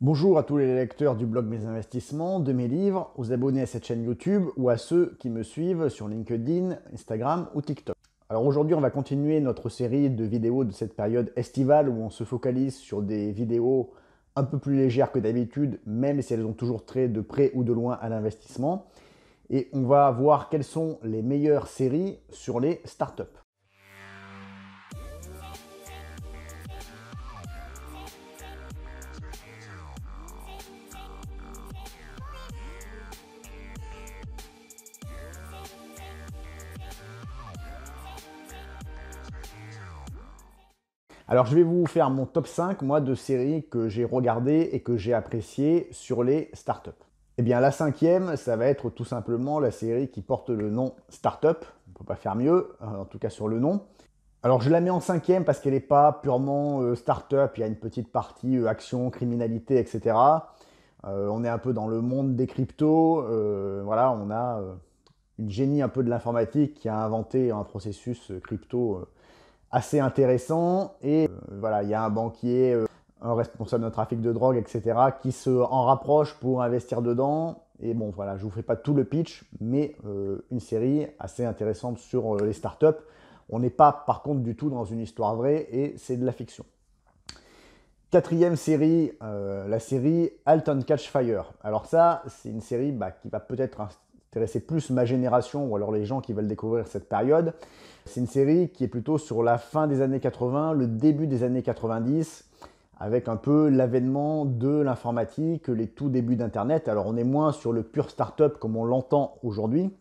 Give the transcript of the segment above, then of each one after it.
Bonjour à tous les lecteurs du blog Mes Investissements, de mes livres, aux abonnés à cette chaîne YouTube ou à ceux qui me suivent sur LinkedIn, Instagram ou TikTok. Alors aujourd'hui, on va continuer notre série de vidéos de cette période estivale où on se focalise sur des vidéos un peu plus légères que d'habitude, même si elles ont toujours trait de près ou de loin à l'investissement. Et on va voir quelles sont les meilleures séries sur les startups. Alors je vais vous faire mon top 5 moi, de séries que j'ai regardées et que j'ai appréciées sur les startups. Eh bien la cinquième, ça va être tout simplement la série qui porte le nom Startup. On ne peut pas faire mieux, en tout cas sur le nom. Alors je la mets en cinquième parce qu'elle n'est pas purement startup, il y a une petite partie action, criminalité, etc. On est un peu dans le monde des cryptos. Voilà, on a une génie un peu de l'informatique qui a inventé un processus crypto assez intéressant. Et voilà, il y a un banquier, un responsable de trafic de drogue, etc., qui se en rapproche pour investir dedans. Et bon, voilà, je ne vous fais pas tout le pitch, mais une série assez intéressante sur les startups. On n'est pas, par contre, du tout dans une histoire vraie et c'est de la fiction. Quatrième série, la série Halt Catch Fire. Alors ça, c'est une série qui va peut-être intéresser plus ma génération ou alors les gens qui veulent découvrir cette période. C'est une série qui est plutôt sur la fin des années 80, le début des années 90, avec un peu l'avènement de l'informatique, les tout débuts d'Internet. Alors on est moins sur le pur start-up comme on l'entend aujourd'hui.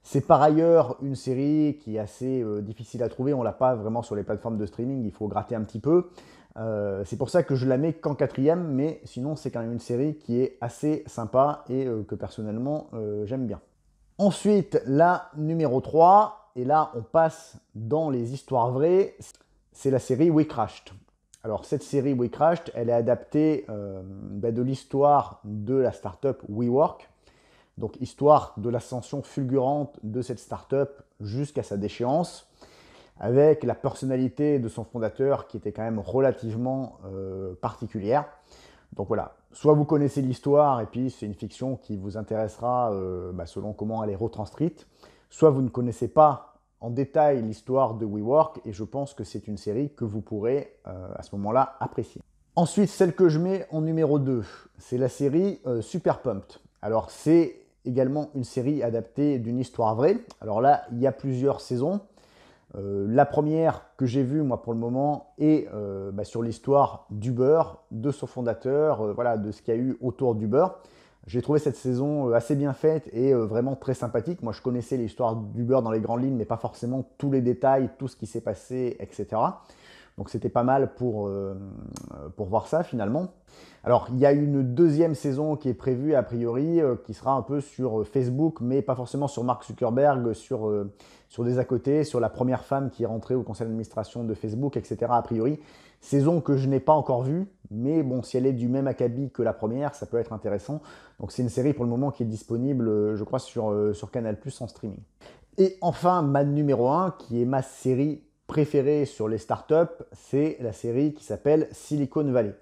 C'est par ailleurs une série qui est assez difficile à trouver, on ne l'a pas vraiment sur les plateformes de streaming, il faut gratter un petit peu. C'est pour ça que je la mets qu'en quatrième, mais sinon c'est quand même une série qui est assez sympa et que personnellement j'aime bien. Ensuite, la numéro 3, et là on passe dans les histoires vraies, c'est la série We Crashed. Alors cette série We Crashed, elle est adaptée de l'histoire de la startup WeWork. Donc histoire de l'ascension fulgurante de cette startup jusqu'à sa déchéance, avec la personnalité de son fondateur qui était quand même relativement particulière. Donc voilà, soit vous connaissez l'histoire et puis c'est une fiction qui vous intéressera selon comment elle est retranscrite, soit vous ne connaissez pas en détail l'histoire de WeWork et je pense que c'est une série que vous pourrez à ce moment-là apprécier. Ensuite, celle que je mets en numéro 2, c'est la série Super Pumped. Alors c'est également une série adaptée d'une histoire vraie. Alors là, il y a plusieurs saisons. La première que j'ai vue, moi, pour le moment, est sur l'histoire d'Uber, de son fondateur, voilà, de ce qu'il y a eu autour d'Uber. J'ai trouvé cette saison assez bien faite et vraiment très sympathique. Moi, je connaissais l'histoire d'Uber dans les grandes lignes, mais pas forcément tous les détails, tout ce qui s'est passé, etc. Donc c'était pas mal pour voir ça finalement. Alors il y a une deuxième saison qui est prévue a priori, qui sera un peu sur Facebook, mais pas forcément sur Mark Zuckerberg, sur des à côté, sur la première femme qui est rentrée au conseil d'administration de Facebook, etc. a priori. Saison que je n'ai pas encore vue, mais bon, si elle est du même acabit que la première, ça peut être intéressant. Donc c'est une série pour le moment qui est disponible, je crois, sur Canal+ en streaming. Et enfin, ma numéro 1, qui est ma série préférée sur les startups, c'est la série qui s'appelle Silicon Valley.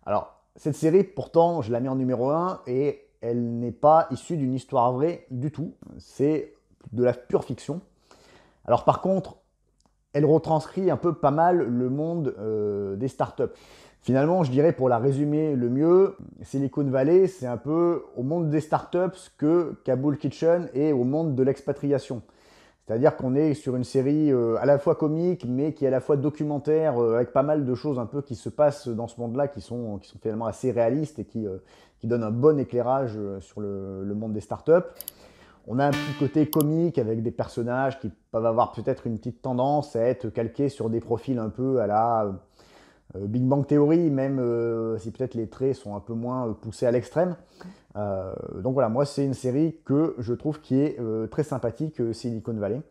Alors, cette série, pourtant, je la mets en numéro 1 et elle n'est pas issue d'une histoire vraie du tout. C'est de la pure fiction. Alors par contre, elle retranscrit un peu pas mal le monde des startups. Finalement, je dirais pour la résumer le mieux, Silicon Valley, c'est un peu au monde des startups ce que Kabul Kitchen est au monde de l'expatriation. C'est-à-dire qu'on est sur une série à la fois comique, mais qui est à la fois documentaire, avec pas mal de choses un peu qui se passent dans ce monde-là, qui sont finalement assez réalistes et qui donnent un bon éclairage sur le monde des startups. On a un petit côté comique avec des personnages qui peuvent avoir peut-être une petite tendance à être calqués sur des profils un peu à la Big Bang Theory, même si peut-être les traits sont un peu moins poussés à l'extrême. Donc voilà, moi c'est une série que je trouve qui est très sympathique, Silicon Valley.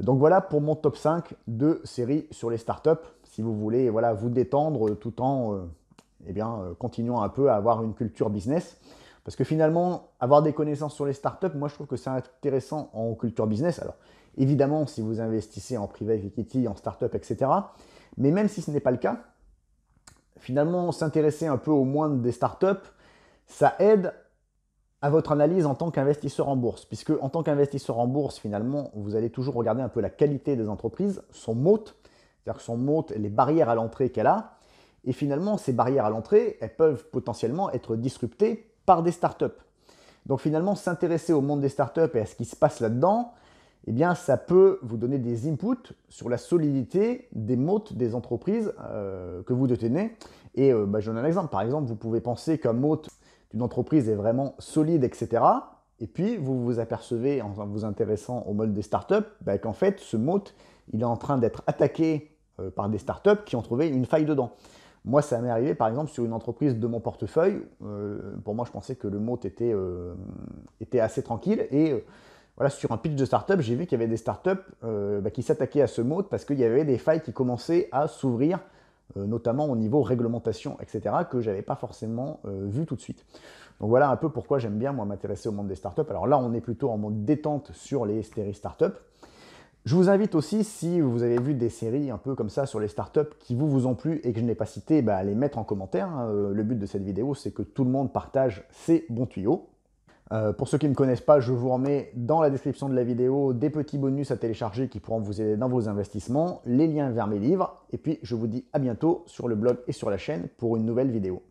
Donc voilà pour mon top 5 de séries sur les startups, si vous voulez voilà, vous détendre tout en continuant un peu à avoir une culture business. Parce que finalement, avoir des connaissances sur les startups, moi je trouve que c'est intéressant en culture business. Alors évidemment, si vous investissez en private equity, en startup, etc. Mais même si ce n'est pas le cas, finalement, s'intéresser un peu au monde des startups, ça aide à votre analyse en tant qu'investisseur en bourse. Puisque en tant qu'investisseur en bourse, finalement, vous allez toujours regarder un peu la qualité des entreprises, son moat, c'est-à-dire que son moat, les barrières à l'entrée qu'elle a. Et finalement, ces barrières à l'entrée, elles peuvent potentiellement être disruptées par des startups. Donc finalement, s'intéresser au monde des startups et à ce qui se passe là-dedans, eh bien, ça peut vous donner des inputs sur la solidité des moats des entreprises que vous détenez. Et je donne un exemple. Par exemple, vous pouvez penser qu'un moat d'une entreprise est vraiment solide, etc. Et puis, vous vous apercevez, en vous intéressant au mode des startups, qu'en fait, ce moat, il est en train d'être attaqué par des startups qui ont trouvé une faille dedans. Moi, ça m'est arrivé, par exemple, sur une entreprise de mon portefeuille. Pour moi, je pensais que le moat était assez tranquille. Et voilà, sur un pitch de startup, j'ai vu qu'il y avait des startups qui s'attaquaient à ce moat parce qu'il y avait des failles qui commençaient à s'ouvrir, notamment au niveau réglementation, etc., que je n'avais pas forcément vu tout de suite. Donc voilà un peu pourquoi j'aime bien, moi, m'intéresser au monde des startups. Alors là, on est plutôt en mode détente sur les séries startups. Je vous invite aussi, si vous avez vu des séries un peu comme ça sur les startups qui vous ont plu et que je n'ai pas cité, à les mettre en commentaire. Le but de cette vidéo, c'est que tout le monde partage ses bons tuyaux. Pour ceux qui ne me connaissent pas, je vous remets dans la description de la vidéo des petits bonus à télécharger qui pourront vous aider dans vos investissements, les liens vers mes livres, et puis je vous dis à bientôt sur le blog et sur la chaîne pour une nouvelle vidéo.